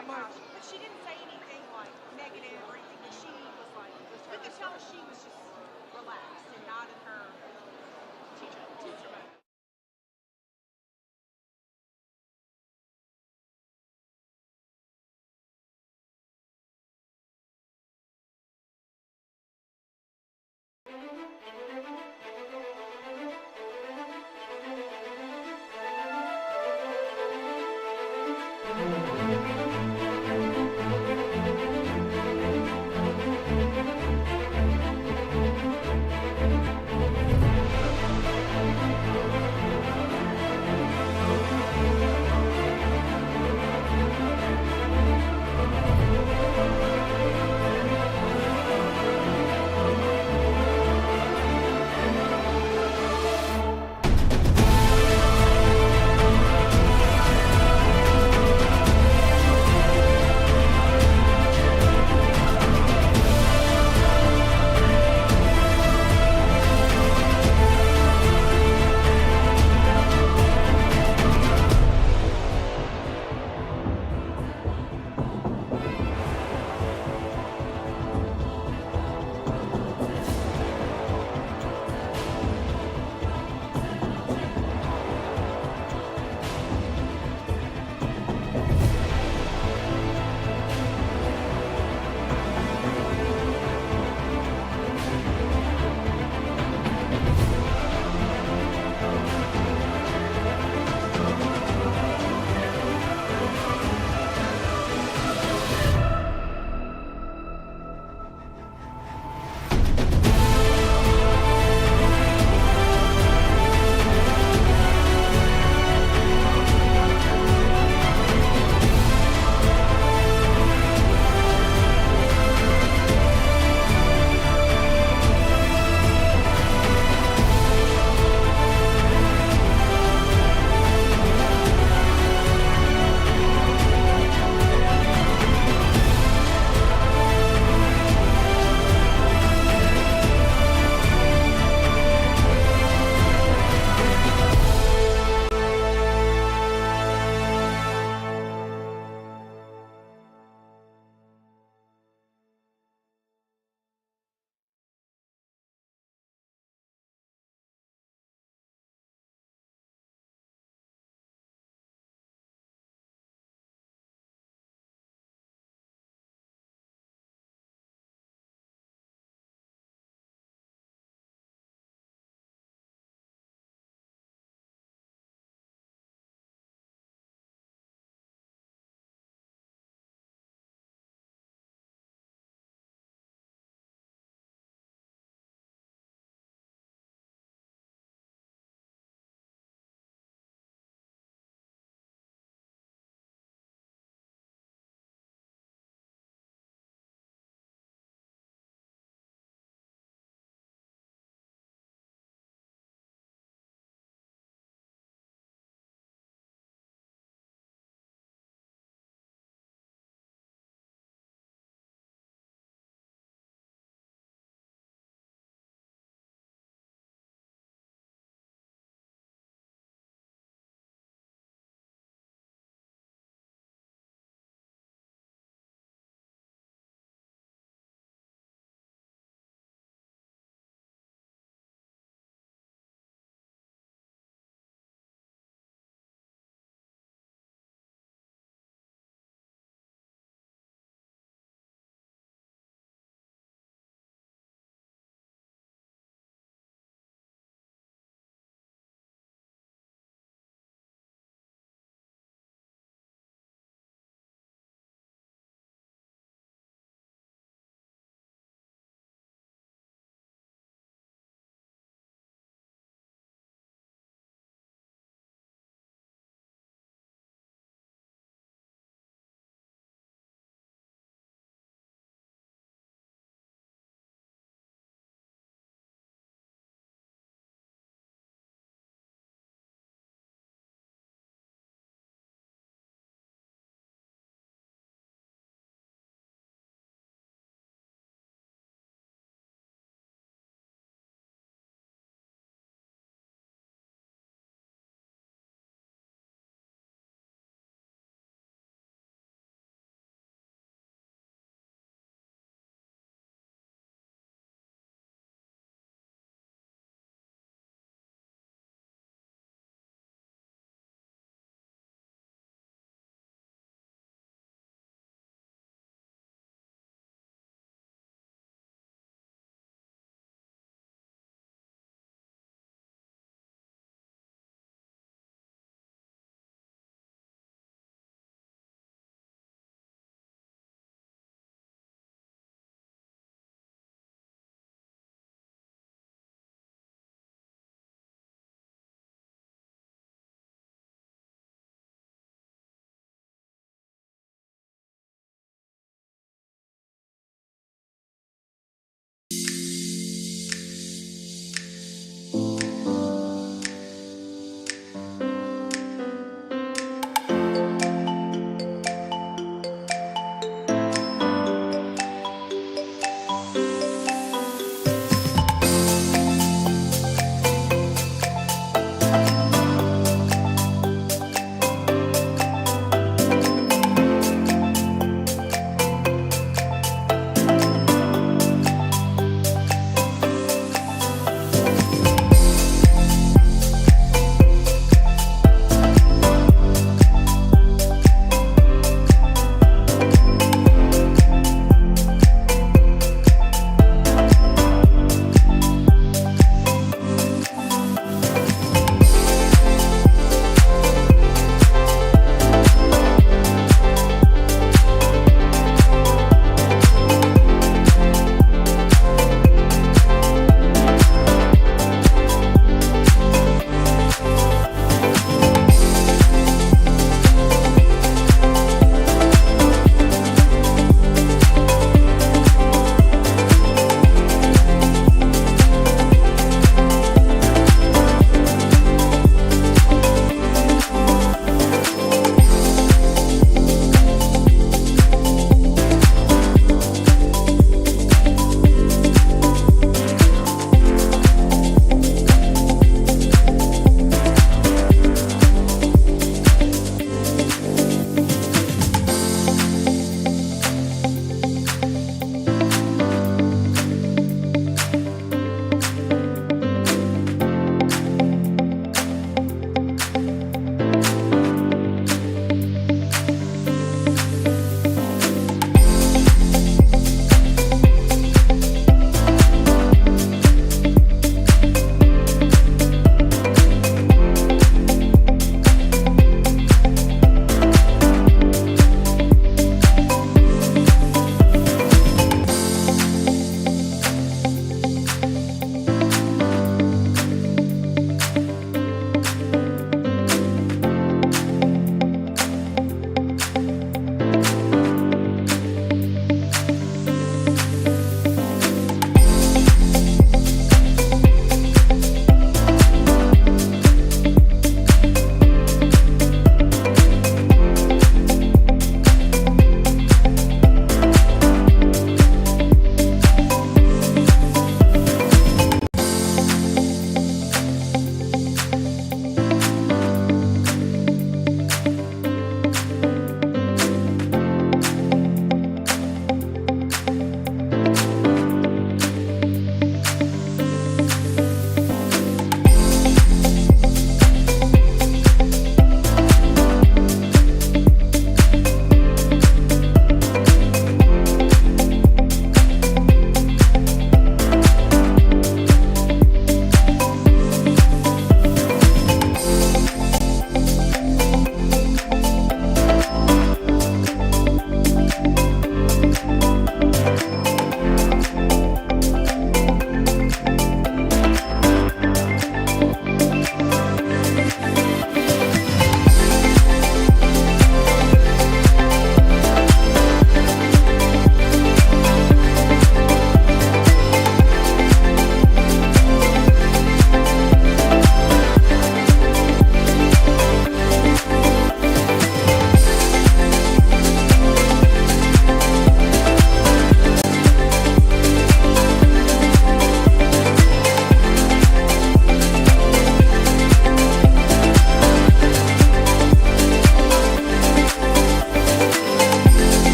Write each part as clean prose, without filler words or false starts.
that much. But she didn't say anything like negative or anything. But she was like, we could tell she was just relaxed and not in her teacher mode.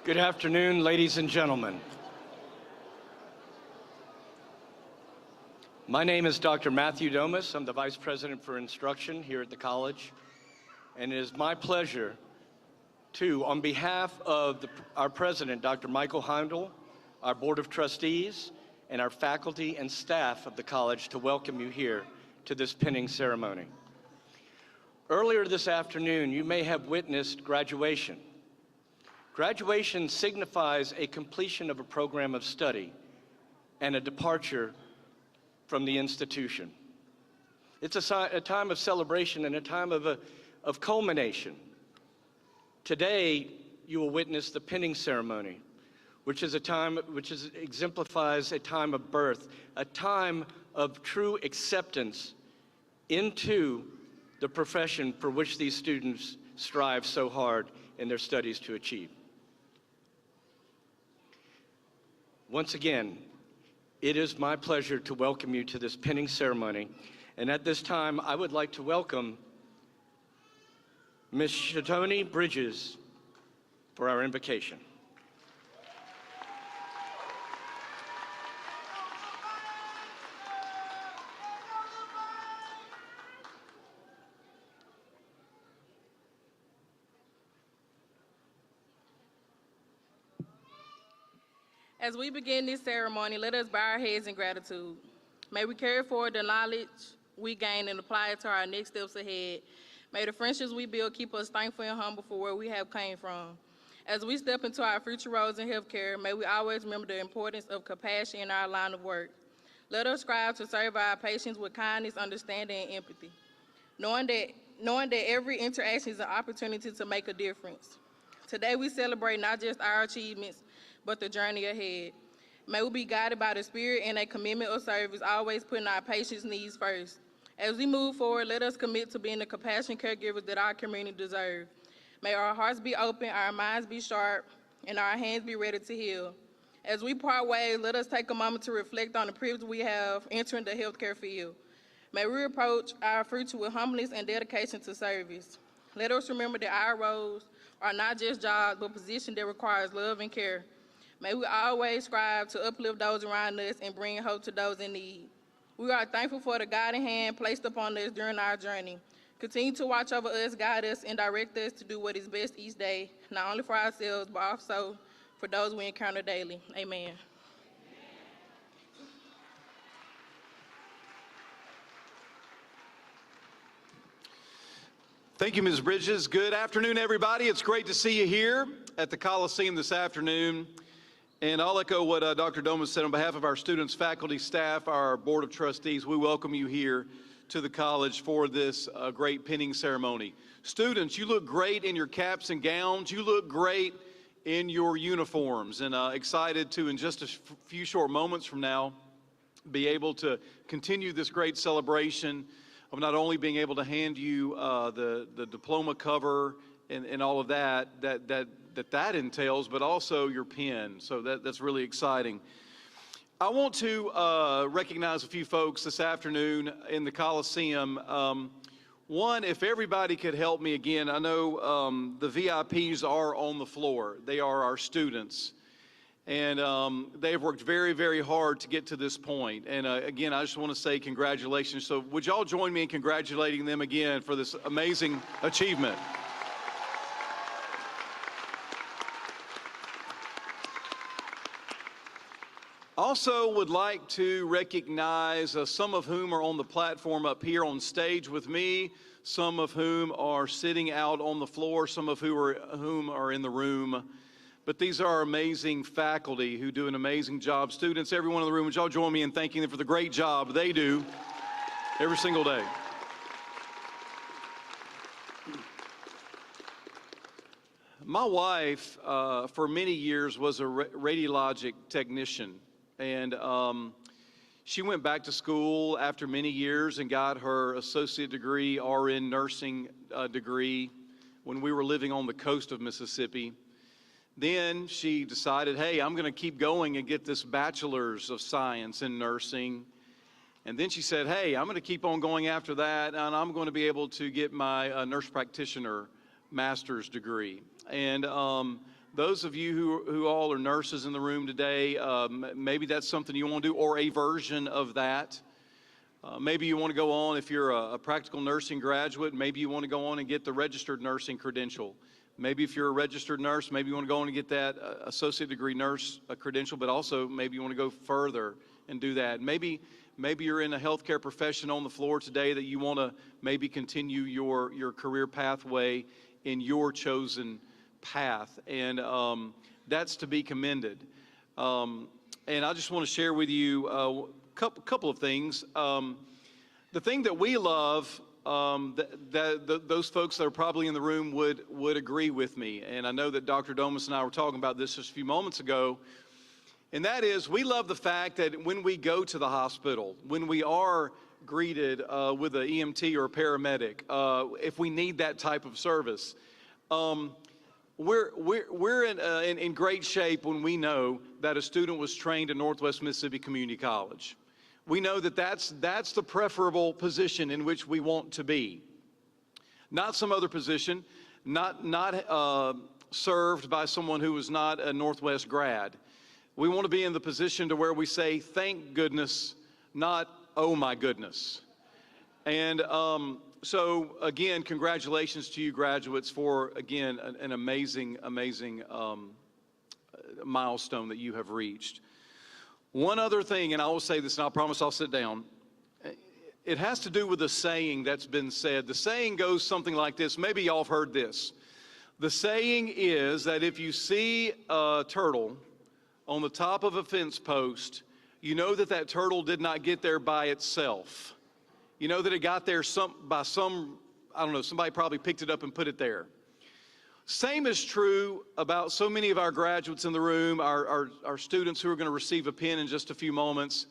Good afternoon, ladies and gentlemen. My name is Dr. Matthew Domas. I'm the Vice President for Instruction here at the college. And it is my pleasure to, on behalf of our President, Dr. Michael Heindel, our Board of Trustees, and our faculty and staff of the college, to welcome you here to this pinning ceremony. Earlier this afternoon, you may have witnessed graduation. Graduation signifies a completion of a program of study and a departure from the institution. It's a time of celebration and a time of culmination. Today, you will witness the pinning ceremony, which exemplifies a time of birth, a time of true acceptance into the profession for which these students strive so hard in their studies to achieve. Once again, it is my pleasure to welcome you to this pinning ceremony. And at this time, I would like to welcome Ms. Shatoni Bridges for our invocation. As we begin this ceremony, let us bow our heads in gratitude. May we carry forward the knowledge we gain and apply it to our next steps ahead. May the friendships we build keep us thankful and humble for where we have came from. As we step into our future roles in healthcare, may we always remember the importance of compassion in our line of work. Let us strive to serve our patients with kindness, understanding, and empathy, knowing that every interaction is an opportunity to make a difference. Today we celebrate not just our achievements, but the journey ahead. May we be guided by the Spirit and a commitment of service, always putting our patients' needs first. As we move forward, let us commit to being the compassionate caregivers that our community deserves. May our hearts be open, our minds be sharp, and our hands be ready to heal. As we part ways, let us take a moment to reflect on the privilege we have entering the healthcare field. May we approach our future with humbleness and dedication to service. Let us remember that our roles are not just jobs, but positions that requires love and care. May we always strive to uplift those around us and bring hope to those in need. We are thankful for the guiding hand placed upon us during our journey. Continue to watch over us, guide us, and direct us to do what is best each day, not only for ourselves, but also for those we encounter daily. Amen. Thank you, Ms. Bridges. Good afternoon, everybody. It's great to see you here at the Coliseum this afternoon. And I'll echo what Dr. Domas said on behalf of our students, faculty, staff, our Board of Trustees. We welcome you here to the college for this great pinning ceremony. Students, you look great in your caps and gowns. You look great in your uniforms, and excited to, in just a few short moments from now, be able to continue this great celebration of not only being able to hand you the diploma cover and all of that entails, but also your pen. So that's really exciting. I want to recognize a few folks this afternoon in the Coliseum. One, if everybody could help me again, I know the VIPs are on the floor. They are our students. And they've worked very, very hard to get to this point. And again, I just want to say congratulations. So would y'all join me in congratulating them again for this amazing achievement? Also would like to recognize some of whom are on the platform up here on stage with me, some of whom are sitting out on the floor, some of whom are in the room. But these are amazing faculty who do an amazing job. Students, everyone in the room, would y'all join me in thanking them for the great job they do every single day. My wife, for many years, was a radiologic technician. And she went back to school after many years and got her associate degree, RN nursing degree, when we were living on the coast of Mississippi. Then she decided, hey, I'm going to keep going and get this bachelor's of science in nursing. And then she said, hey, I'm going to keep on going after that, and I'm going to be able to get my nurse practitioner master's degree. And those of you who all are nurses in the room today, maybe that's something you want to do, or a version of that. Maybe you want to go on, if you're a practical nursing graduate, maybe you want to go on and get the registered nursing credential. Maybe if you're a registered nurse, maybe you want to go on and get that associate degree nurse credential, but also maybe you want to go further and do that. Maybe you're in a healthcare profession on the floor today that you want to maybe continue your career pathway in your chosen path, and that's to be commended. And I just want to share with you a couple of things. The thing that we love, those folks that are probably in the room would agree with me, and I know that Dr. Domas and I were talking about this just a few moments ago, and that is we love the fact that when we go to the hospital, when we are greeted with an EMT or a paramedic, if we need that type of service, we're in great shape when we know that a student was trained at Northwest Mississippi Community College. We know that that's the preferable position in which we want to be. Not some other position, not served by someone who was not a Northwest grad. We want to be in the position to where we say, thank goodness, not, oh my goodness. And so again, congratulations to you graduates for, again, an amazing milestone that you have reached. One other thing, and I will say this, and I promise I'll sit down. It has to do with a saying that's been said. The saying goes something like this. Maybe y'all have heard this. The saying is that if you see a turtle on the top of a fence post, you know that that turtle did not get there by itself. You know that it got there by some, I don't know, somebody probably picked it up and put it there. Same is true about so many of our graduates in the room, our students who are going to receive a pin in just a few moments.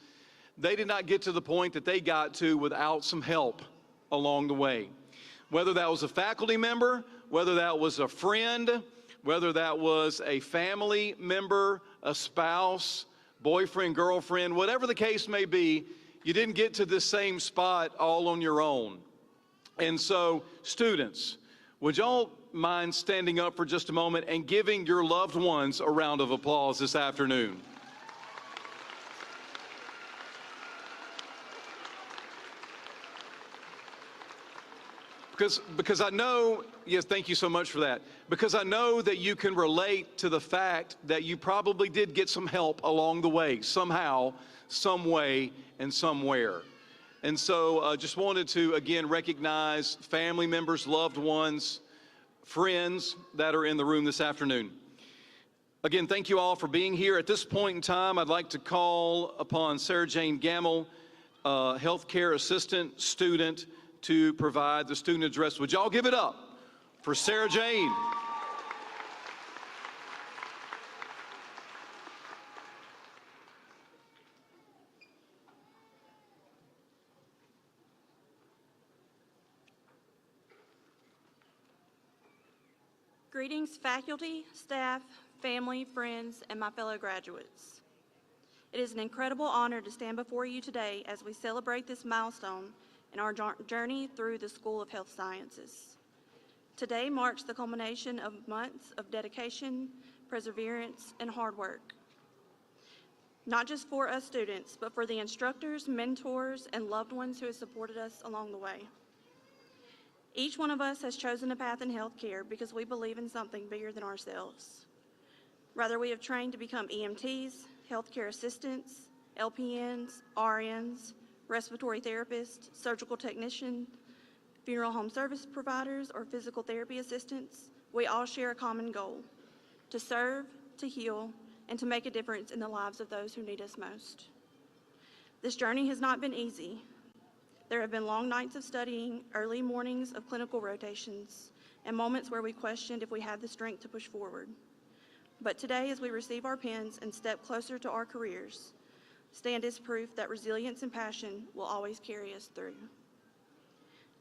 They did not get to the point that they got to without some help along the way. Whether that was a faculty member, whether that was a friend, whether that was a family member, a spouse, boyfriend, girlfriend, whatever the case may be, you didn't get to this same spot all on your own. And so, students, would y'all mind standing up for just a moment and giving your loved ones a round of applause this afternoon? Because I know, yes, thank you so much for that. Because I know that you can relate to the fact that you probably did get some help along the way, somehow, some way, and somewhere. And so just wanted to, again, recognize family members, loved ones, friends that are in the room this afternoon. Again, thank you all for being here. At this point in time, I'd like to call upon Sarah Jane Gamble, healthcare assistant student, to provide the student address. Would y'all give it up for Sarah Jane? Greetings, faculty, staff, family, friends, and my fellow graduates. It is an incredible honor to stand before you today as we celebrate this milestone in our journey through the School of Health Sciences. Today marks the culmination of months of dedication, perseverance, and hard work. Not just for us students, but for the instructors, mentors, and loved ones who have supported us along the way. Each one of us has chosen a path in healthcare because we believe in something bigger than ourselves. Rather, we have trained to become EMTs, healthcare assistants, LPNs, RNs, respiratory therapists, surgical technician, funeral home service providers, or physical therapy assistants. We all share a common goal: to serve, to heal, and to make a difference in the lives of those who need us most. This journey has not been easy. There have been long nights of studying, early mornings of clinical rotations, and moments where we questioned if we had the strength to push forward. But today, as we receive our pins and step closer to our careers, stand as proof that resilience and passion will always carry us through.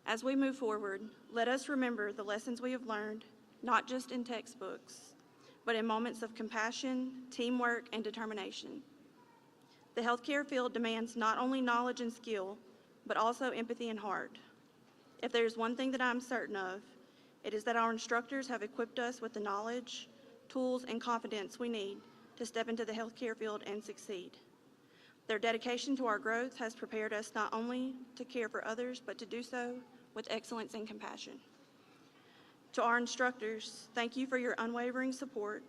As we move forward, let us remember the lessons we have learned, not just in textbooks, but in moments of compassion, teamwork, and determination. The healthcare field demands not only knowledge and skill, but also empathy and heart. If there's one thing that I'm certain of, it is that our instructors have equipped us with the knowledge, tools, and confidence we need to step into the healthcare field and succeed. Their dedication to our growth has prepared us not only to care for others, but to do so with excellence and compassion. To our instructors, thank you for your unwavering support,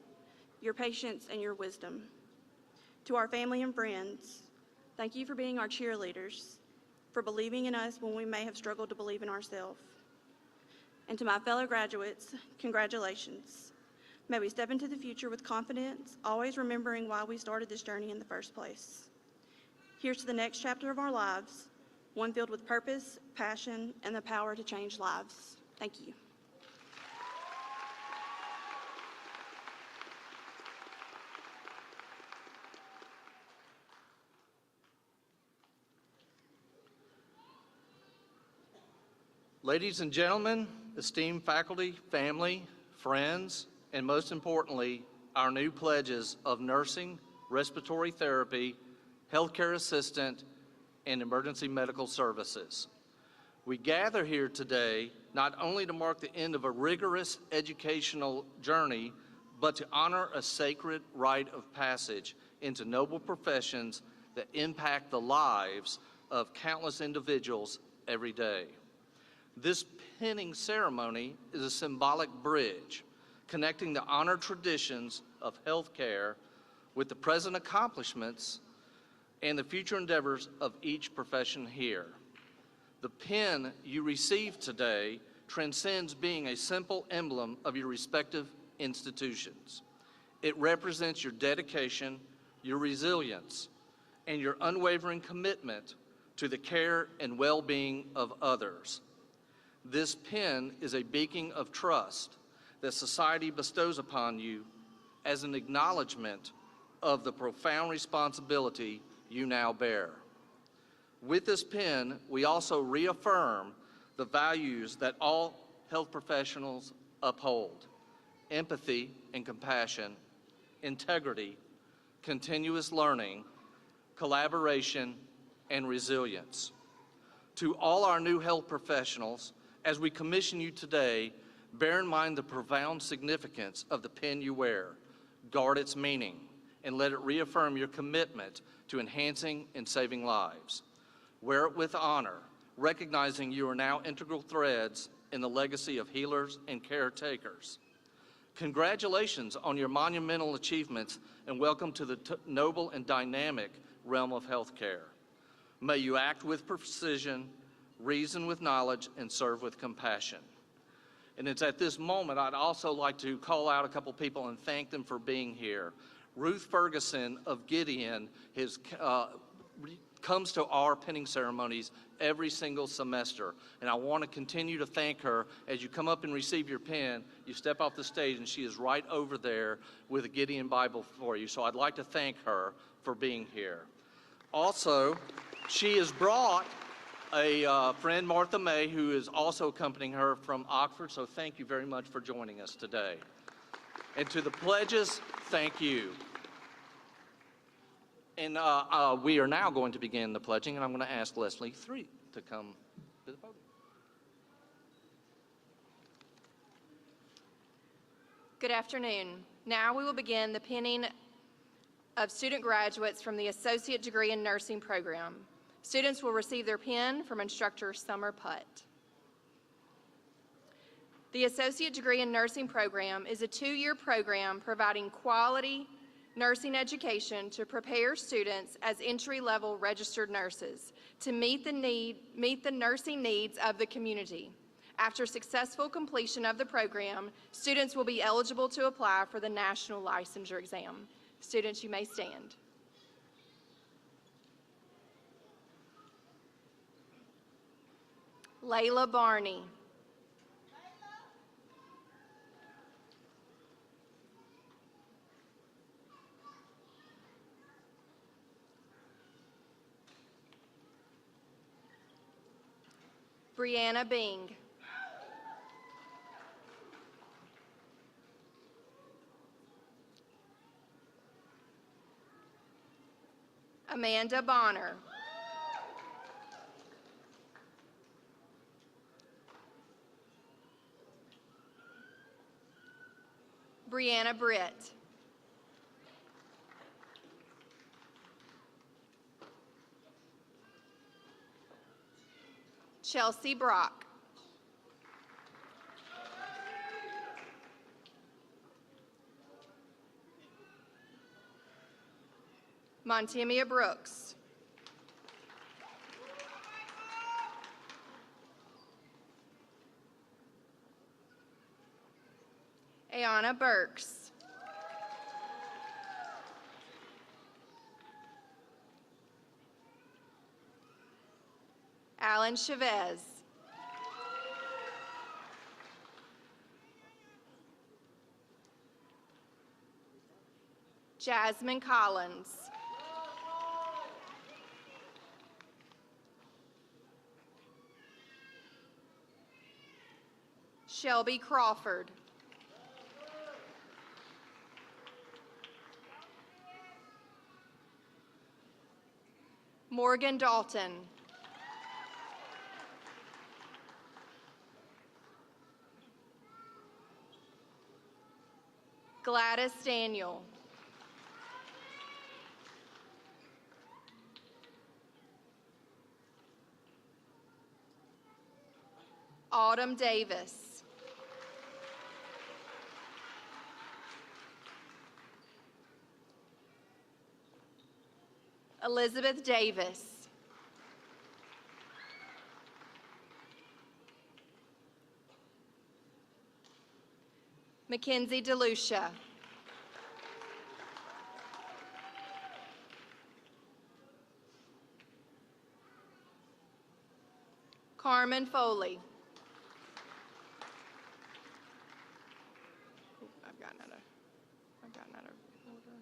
your patience, and your wisdom. To our family and friends, thank you for being our cheerleaders, for believing in us when we may have struggled to believe in ourselves. And to my fellow graduates, congratulations. May we step into the future with confidence, always remembering why we started this journey in the first place. Here's to the next chapter of our lives, one filled with purpose, passion, and the power to change lives. Thank you. Ladies and gentlemen, esteemed faculty, family, friends, and most importantly, our new pledges of nursing, respiratory therapy, healthcare assistant, and emergency medical services. We gather here today not only to mark the end of a rigorous educational journey, but to honor a sacred rite of passage into noble professions that impact the lives of countless individuals every day. This pinning ceremony is a symbolic bridge connecting the honored traditions of healthcare with the present accomplishments and the future endeavors of each profession here. The pin you receive today transcends being a simple emblem of your respective institutions. It represents your dedication, your resilience, and your unwavering commitment to the care and well-being of others. This pin is a beacon of trust that society bestows upon you as an acknowledgement of the profound responsibility you now bear. With this pin, we also reaffirm the values that all health professionals uphold: empathy and compassion, integrity, continuous learning, collaboration, and resilience. To all our new health professionals, as we commission you today, bear in mind the profound significance of the pin you wear. Guard its meaning, and let it reaffirm your commitment to enhancing and saving lives. Wear it with honor, recognizing you are now integral threads in the legacy of healers and caretakers. Congratulations on your monumental achievements, and welcome to the noble and dynamic realm of healthcare. May you act with precision, reason with knowledge, and serve with compassion. And it's at this moment I'd also like to call out a couple people and thank them for being here. Ruth Ferguson of Gideon comes to our pinning ceremonies every single semester, and I want to continue to thank her. As you come up and receive your pin, you step off the stage and she is right over there with a Gideon Bible for you. So I'd like to thank her for being here. Also, she has brought a friend, Martha May, who is also accompanying her from Oxford, so thank you very much for joining us today. And to the pledges, thank you. And we are now going to begin the pledging, and I'm going to ask Leslie Three to come to the podium. Good afternoon. Now we will begin the pinning of student graduates from the Associate Degree in Nursing program. Students will receive their pin from instructor Summer Putt. The Associate Degree in Nursing program is a 2-year program providing quality nursing education to prepare students as entry-level registered nurses to meet the nursing needs of the community. After successful completion of the program, students will be eligible to apply for the national licensure exam. Students, you may stand. Layla Barney. Brianna Bing. Amanda Bonner. Brianna Britt. Chelsea Brock. Montemia Brooks. Ayana Burks. Alan Chavez. Jasmine Collins. Shelby Crawford. Morgan Dalton. Gladys Daniel. Autumn Davis. Elizabeth Davis. Mackenzie DeLucia. Carmen Foley. I've gotten out of order.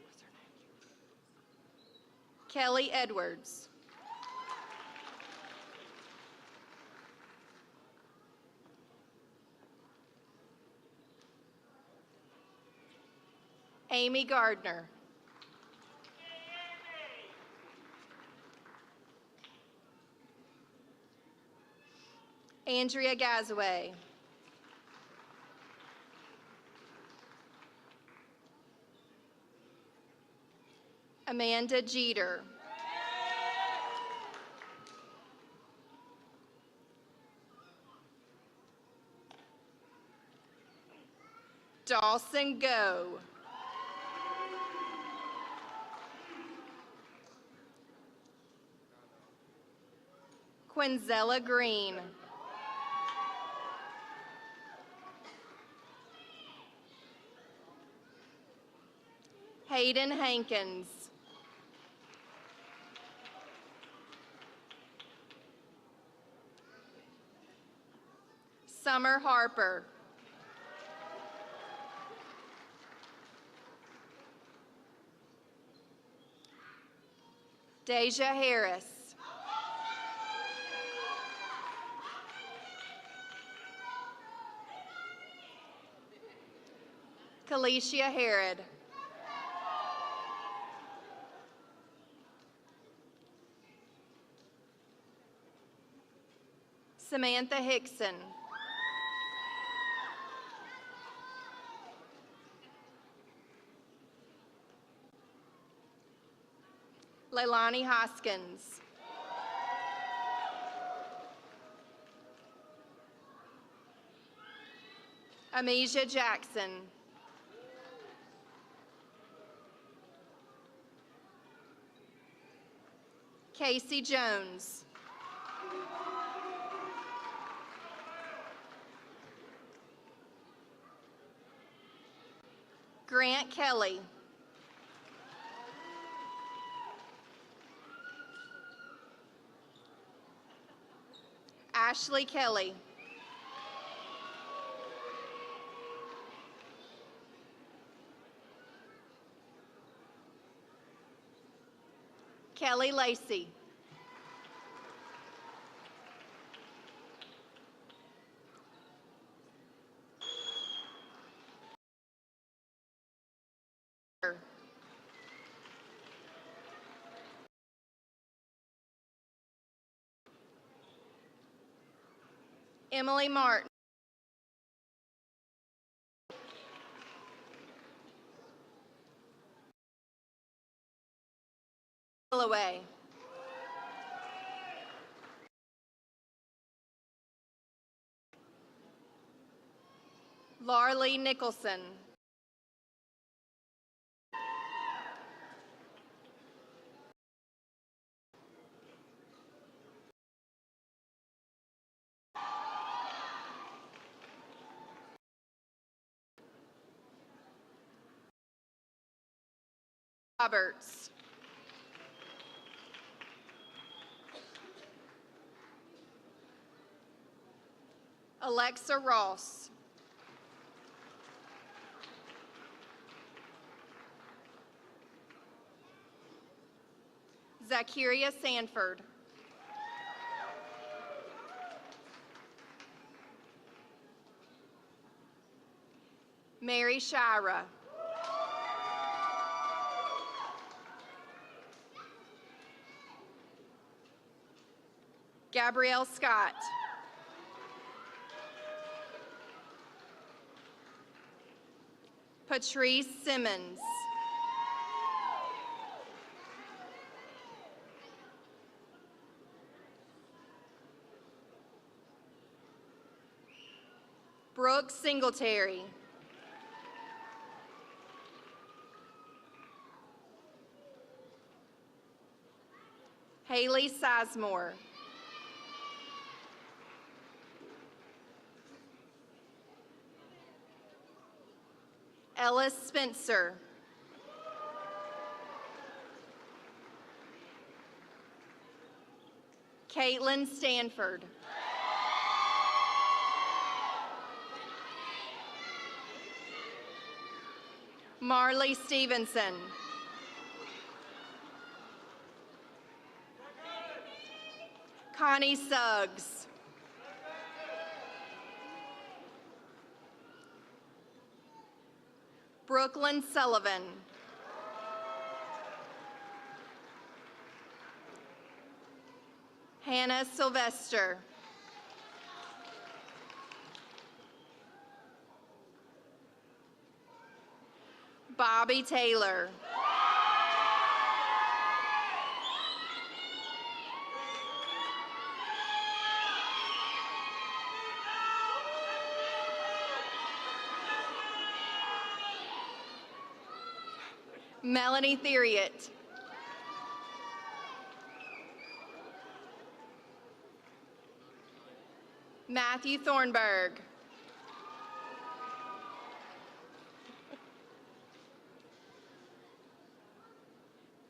What's her name? Kelly Edwards. Amy Gardner. Andrea Gazaway. Amanda Jeter. Dawson Go. Quinzella Green. Hayden Hankins. Summer Harper. Deja Harris. Kalicia Harrod. Samantha Hickson. Leilani Hoskins. Amesia Jackson. Casey Jones. Grant Kelly. Ashley Kelly. Kelly Lacey. Emily Martin. Holloway. Larlee Nicholson. Roberts. Alexa Ross. Zakiria Sanford. Mary Shira. Gabrielle Scott. Patrice Simmons. Brooke Singletary. Haley Sizemore. Ellis Spencer. Caitlin Stanford. Marley Stevenson. Connie Suggs. Brooklyn Sullivan. Hannah Sylvester. Bobby Taylor. Melanie Theriot. Matthew Thornburg.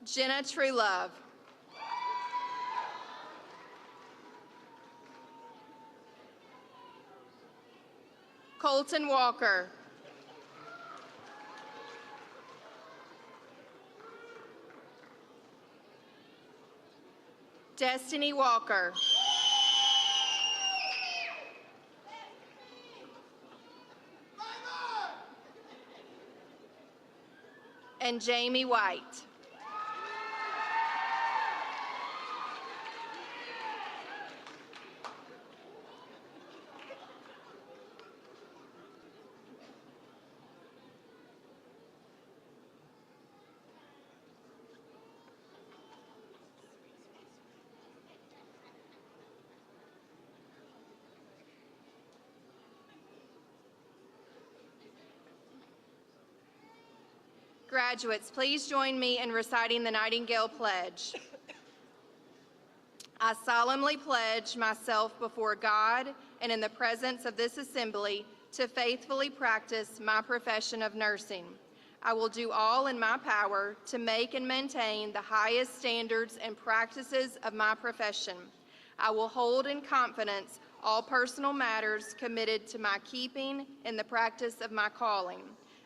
Jenna Truelove. Colton Walker. Destiny Walker. And Jamie White. Graduates, please join me in reciting the Nightingale Pledge. I solemnly pledge myself before God and in the presence of this assembly to faithfully practice my profession of nursing. I will do all in my power to make and maintain the highest standards and practices of my profession. I will hold in confidence all personal matters committed to my keeping in the practice of my calling.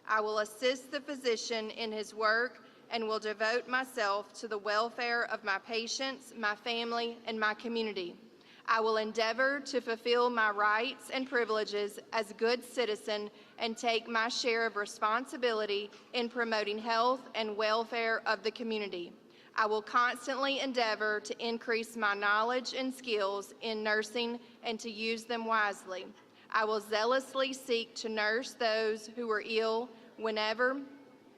I will assist the physician in his work and will devote myself to the welfare of my patients, my family, and my community. I will endeavor to fulfill my rights and privileges as a good citizen and take my share of responsibility in promoting health and welfare of the community. I will constantly endeavor to increase my knowledge and skills in nursing and to use them wisely. I will zealously seek to nurse those who are ill whenever,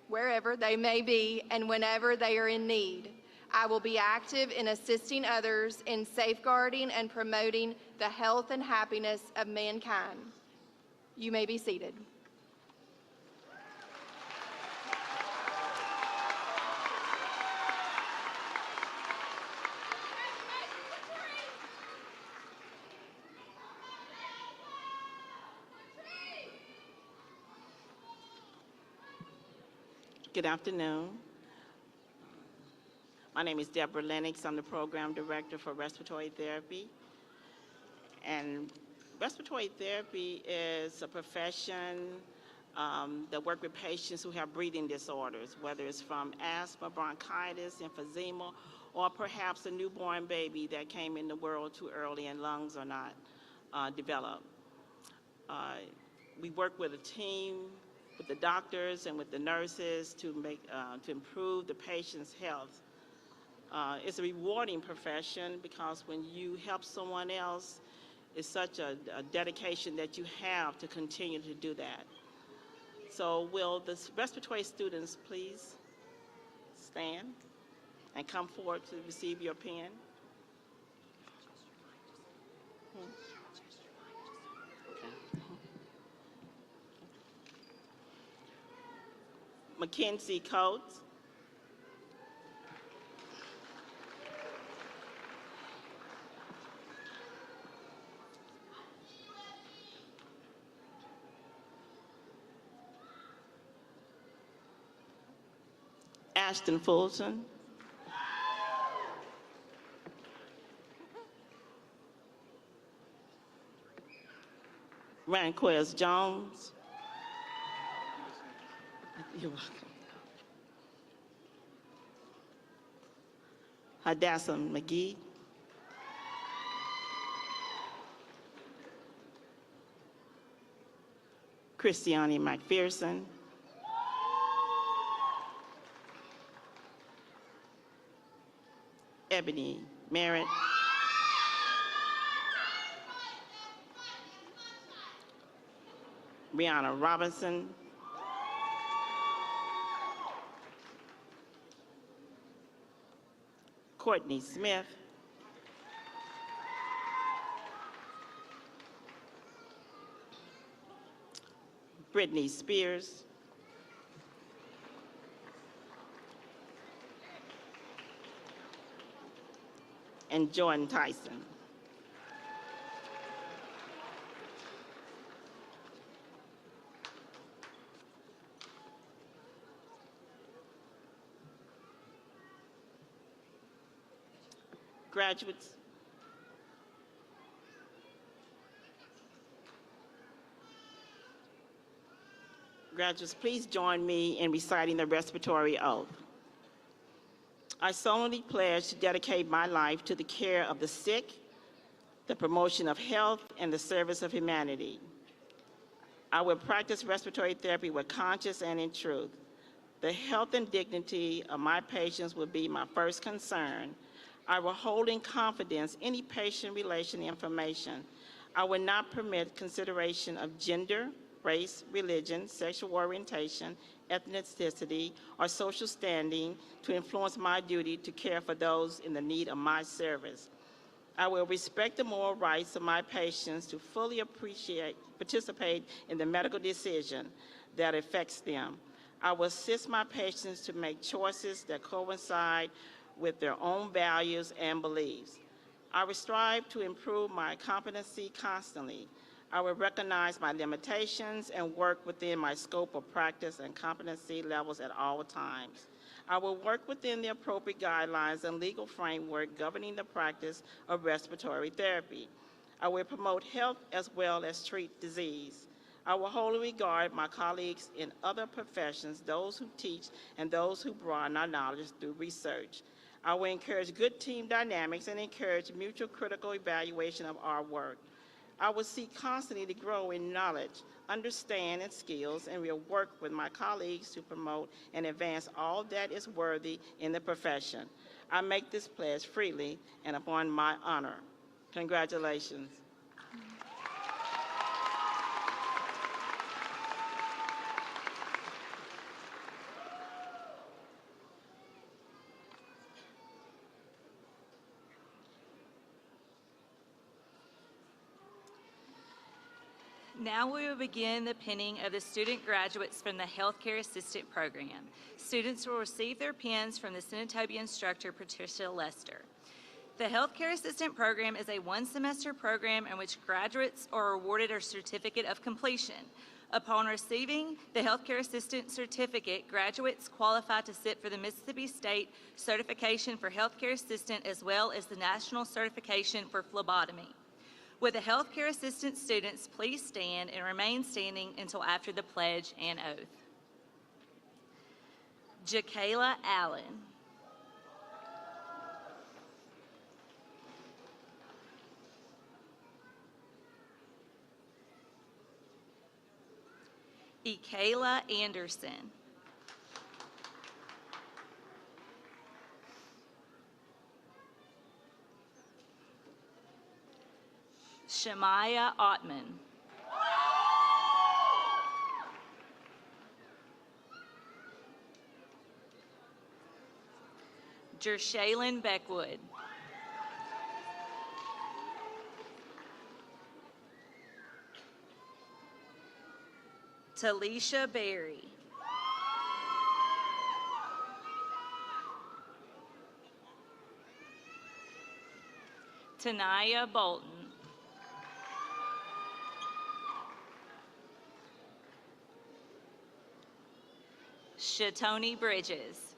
wherever they may be, and whenever they are in need. I will be active in assisting others in safeguarding and promoting the health and happiness of mankind. You may be seated. Good afternoon. My name is Deborah Lennox. I'm the Program Director for Respiratory Therapy. And respiratory therapy is a profession that works with patients who have breathing disorders, whether it's from asthma, bronchitis, emphysema, or perhaps a newborn baby that came in the world too early and lungs are not developed. We work with a team, with the doctors and with the nurses to improve the patient's health. It's a rewarding profession because when you help someone else, it's such a dedication that you have to continue to do that. So will the respiratory students please stand and come forward to receive your pen? Mackenzie Coates. Ashton Fulton. Ranquez Jones. You're welcome. Hadassah McGee. Christiane McPherson. Ebony Merritt. Brianna Robinson. Courtney Smith. Brittany Spears. And Jordan Tyson. Graduates, please join me in reciting the respiratory oath. I solemnly pledge to dedicate my life to the care of the sick, the promotion of health, and the service of humanity. I will practice respiratory therapy with conscience and in truth. The health and dignity of my patients will be my first concern. I will hold in confidence any patient relation information. I will not permit consideration of gender, race, religion, sexual orientation, ethnicity, or social standing to influence my duty to care for those in the need of my service. I will respect the moral rights of my patients to fully participate in the medical decision that affects them. I will assist my patients to make choices that coincide with their own values and beliefs. I will strive to improve my competency constantly. I will recognize my limitations and work within my scope of practice and competency levels at all times. I will work within the appropriate guidelines and legal framework governing the practice of respiratory therapy. I will promote health as well as treat disease. I will wholly regard my colleagues in other professions, those who teach and those who broaden our knowledge through research. I will encourage good team dynamics and encourage mutual critical evaluation of our work. I will seek constantly to grow in knowledge, understand, and skills, and will work with my colleagues to promote and advance all that is worthy in the profession. I make this pledge freely and upon my honor. Congratulations. Now we will begin the pinning of the student graduates from the Healthcare Assistant Program. Students will receive their pins from the Senatobia instructor, Patricia Lester. The Healthcare Assistant Program is a one-semester program in which graduates are awarded a certificate of completion. Upon receiving the Healthcare Assistant Certificate, graduates qualify to sit for the Mississippi State Certification for Healthcare Assistant as well as the National Certification for Phlebotomy. Would the healthcare assistant students please stand and remain standing until after the pledge and oath? Jakayla Allen. Ekayla Anderson. Shemaya Ottman. Jershaylin Beckwood. Talisha Berry. Tanaya Bolton. Shatoni Bridges.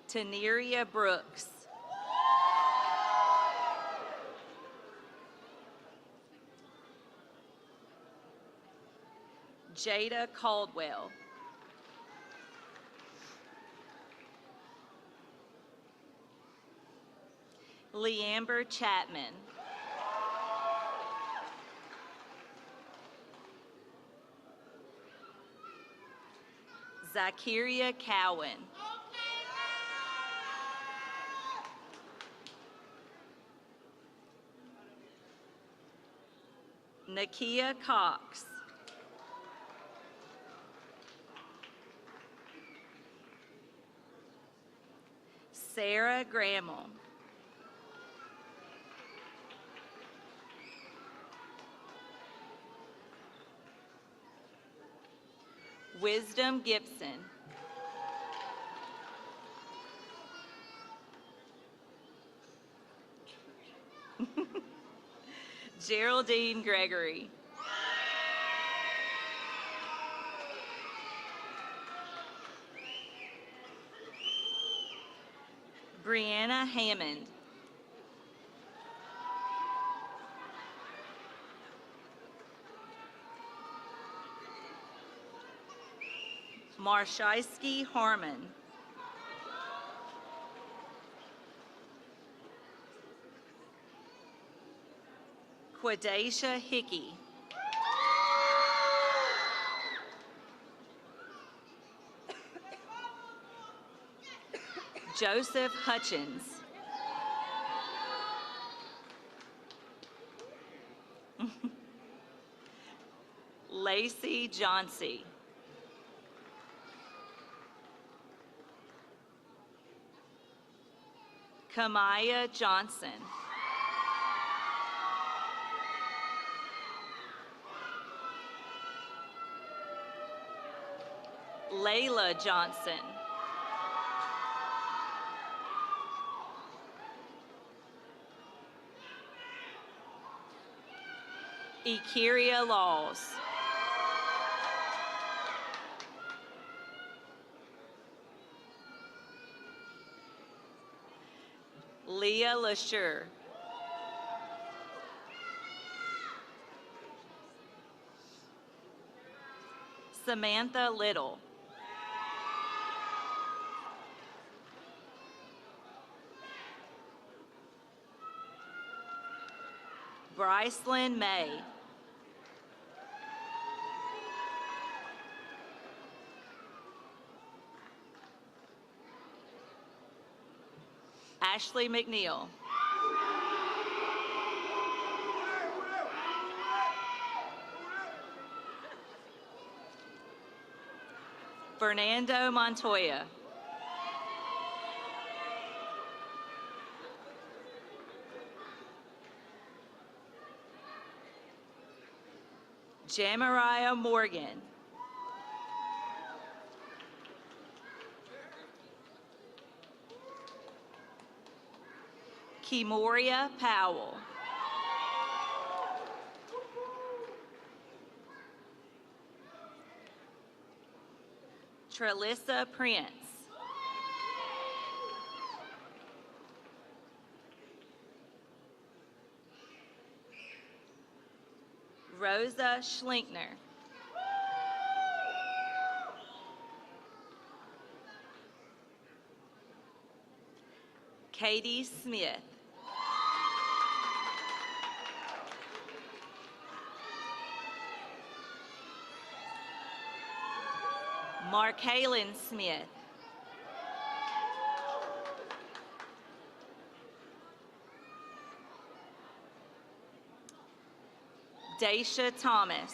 Taneria Brooks. Jada Caldwell. Leamber Chapman. Zakiria Cowan. Nakia Cox. Sarah Grammel. Wisdom Gibson. Geraldine Gregory. Brianna Hammond. Marshaisky Harmon. Quadacia Hickey. Joseph Hutchins. Lacey Johnsey. Kamaya Johnson. Layla Johnson. Ikiria Laws. Leah LaSure. Samantha Little. Brycelyn May. Ashley McNeil. Fernando Montoya. Jamariah Morgan. Kemoria Powell. Trelissa Prince. Rosa Schlinkner. Katie Smith. Markaylin Smith. Daisha Thomas.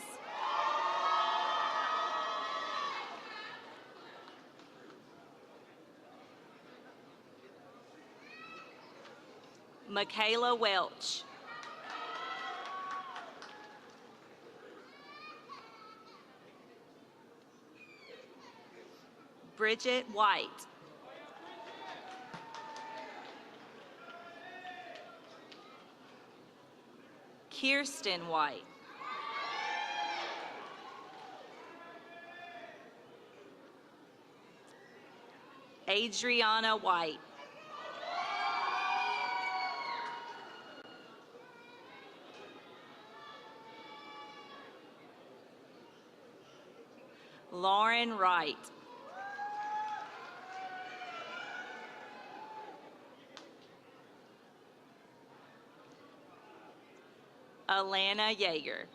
Michaela Welch. Bridget White. Kirsten White. Adriana White. Lauren Wright. Alana Yeager.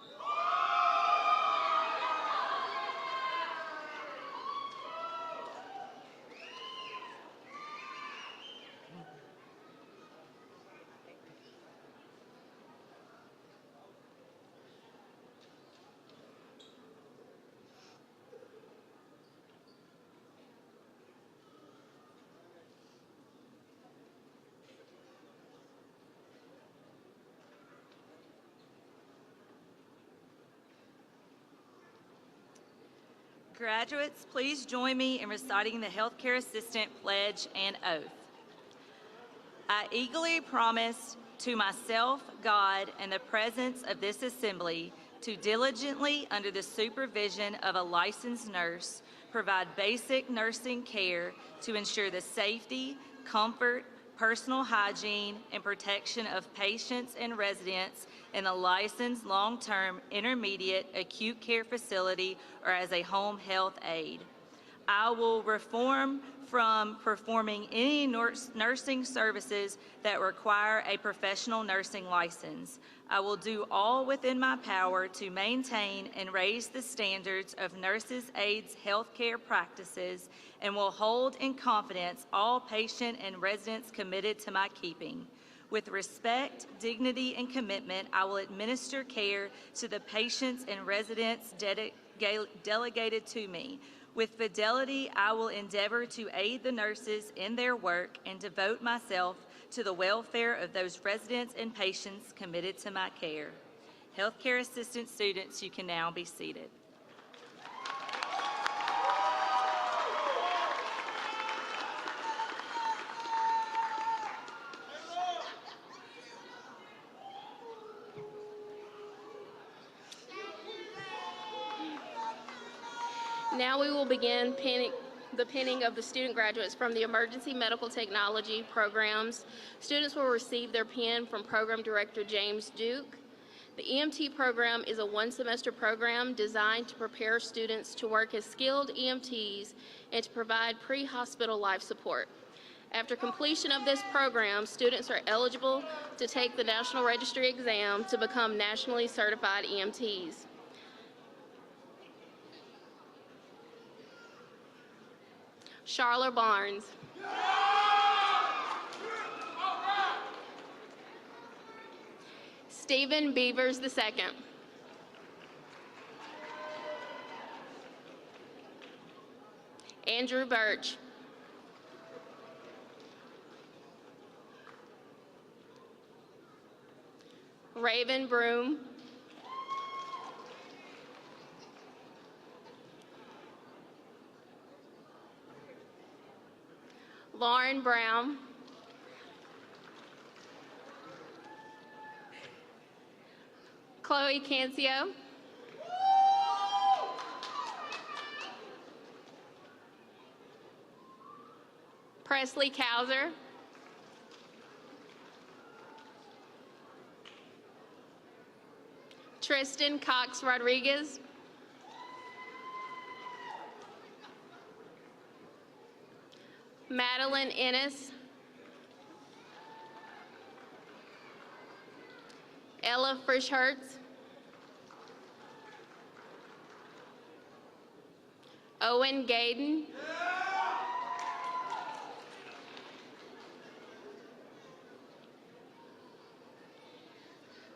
Graduates, please join me in reciting the Healthcare Assistant Pledge and Oath. I eagerly promise to myself, God, and the presence of this assembly to diligently, under the supervision of a licensed nurse, provide basic nursing care to ensure the safety, comfort, personal hygiene, and protection of patients and residents in a licensed long-term, intermediate, acute care facility or as a home health aide. I will refrain from performing any nursing services that require a professional nursing license. I will do all within my power to maintain and raise the standards of nurses' aides' healthcare practices and will hold in confidence all patient and residents committed to my keeping. With respect, dignity, and commitment, I will administer care to the patients and residents delegated to me. With fidelity, I will endeavor to aid the nurses in their work and devote myself to the welfare of those residents and patients committed to my care. Healthcare assistant students, you can now be seated. Now we will begin the pinning of the student graduates from the Emergency Medical Technology programs. Students will receive their pin from Program Director James Duke. The EMT program is a one-semester program designed to prepare students to work as skilled EMTs and to provide pre-hospital life support. After completion of this program, students are eligible to take the National Registry exam to become nationally certified EMTs. Charlotte Barnes. Stephen Beavers II. Andrew Birch. Raven Broom. Lauren Brown. Chloe Cancio. Presley Cowser. Tristan Cox Rodriguez. Madeline Ennis. Ella Frischhertz. Owen Gaden.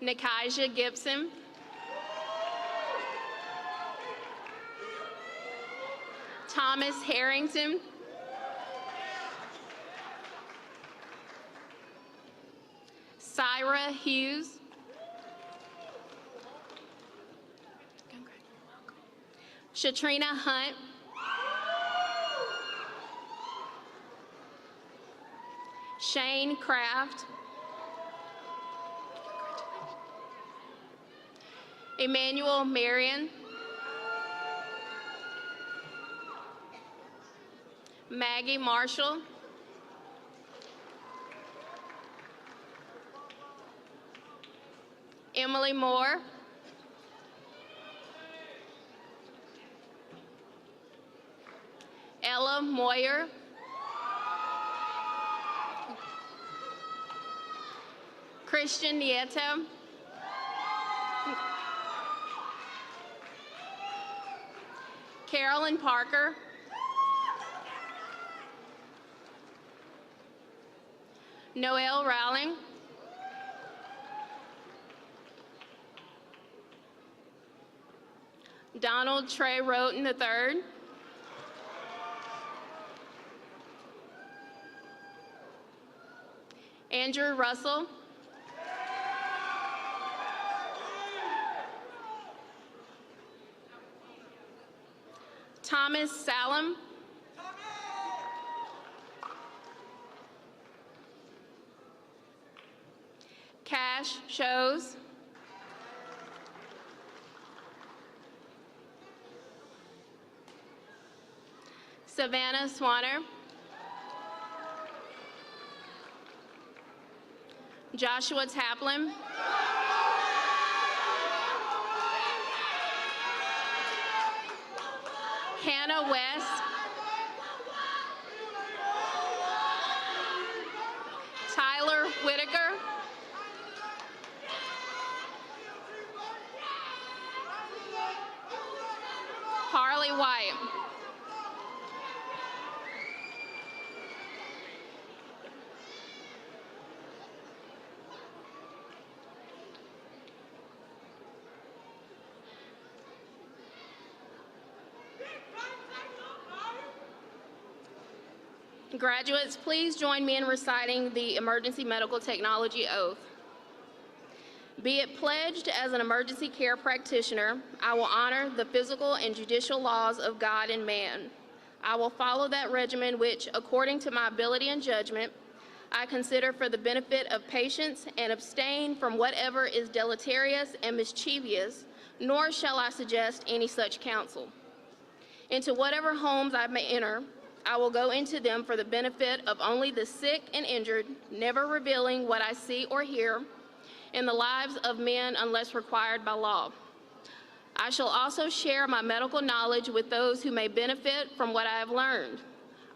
Nikijah Gibson. Thomas Harrington. Syra Hughes. Shatrina Hunt. Shane Kraft. Emmanuel Marion. Maggie Marshall. Emily Moore. Ella Moyer. Christian Nieto. Carolyn Parker. Noelle Rowling. Donald Trey Roten III. Andrew Russell. Thomas Salem. Cash Shows. Savannah Swanner. Joshua Taplin. Hannah West. Tyler Whitaker. Harley White. Graduates, please join me in reciting the Emergency Medical Technology Oath. Be it pledged as an emergency care practitioner, I will honor the physical and judicial laws of God and man. I will follow that regimen which, according to my ability and judgment, I consider for the benefit of patients and abstain from whatever is deleterious and mischievous, nor shall I suggest any such counsel. Into whatever homes I may enter, I will go into them for the benefit of only the sick and injured, never revealing what I see or hear in the lives of men unless required by law. I shall also share my medical knowledge with those who may benefit from what I have learned.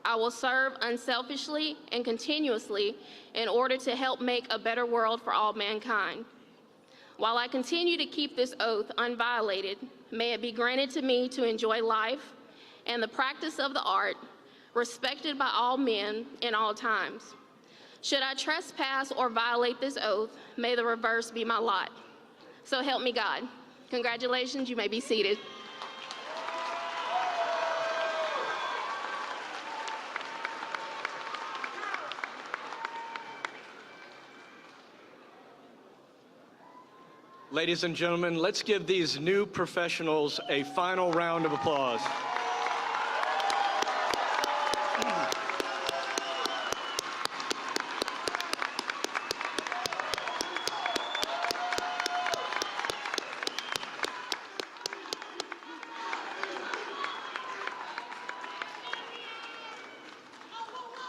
I will serve unselfishly and continuously in order to help make a better world for all mankind. While I continue to keep this oath unviolated, may it be granted to me to enjoy life and the practice of the art, respected by all men in all times. Should I trespass or violate this oath, may the reverse be my lot. So help me God. Congratulations, you may be seated. Ladies and gentlemen, let's give these new professionals a final round of applause.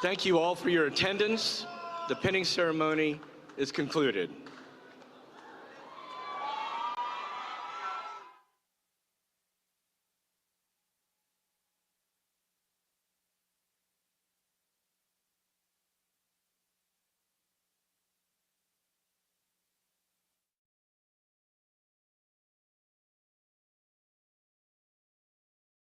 Thank you all for your attendance. The pinning ceremony is concluded.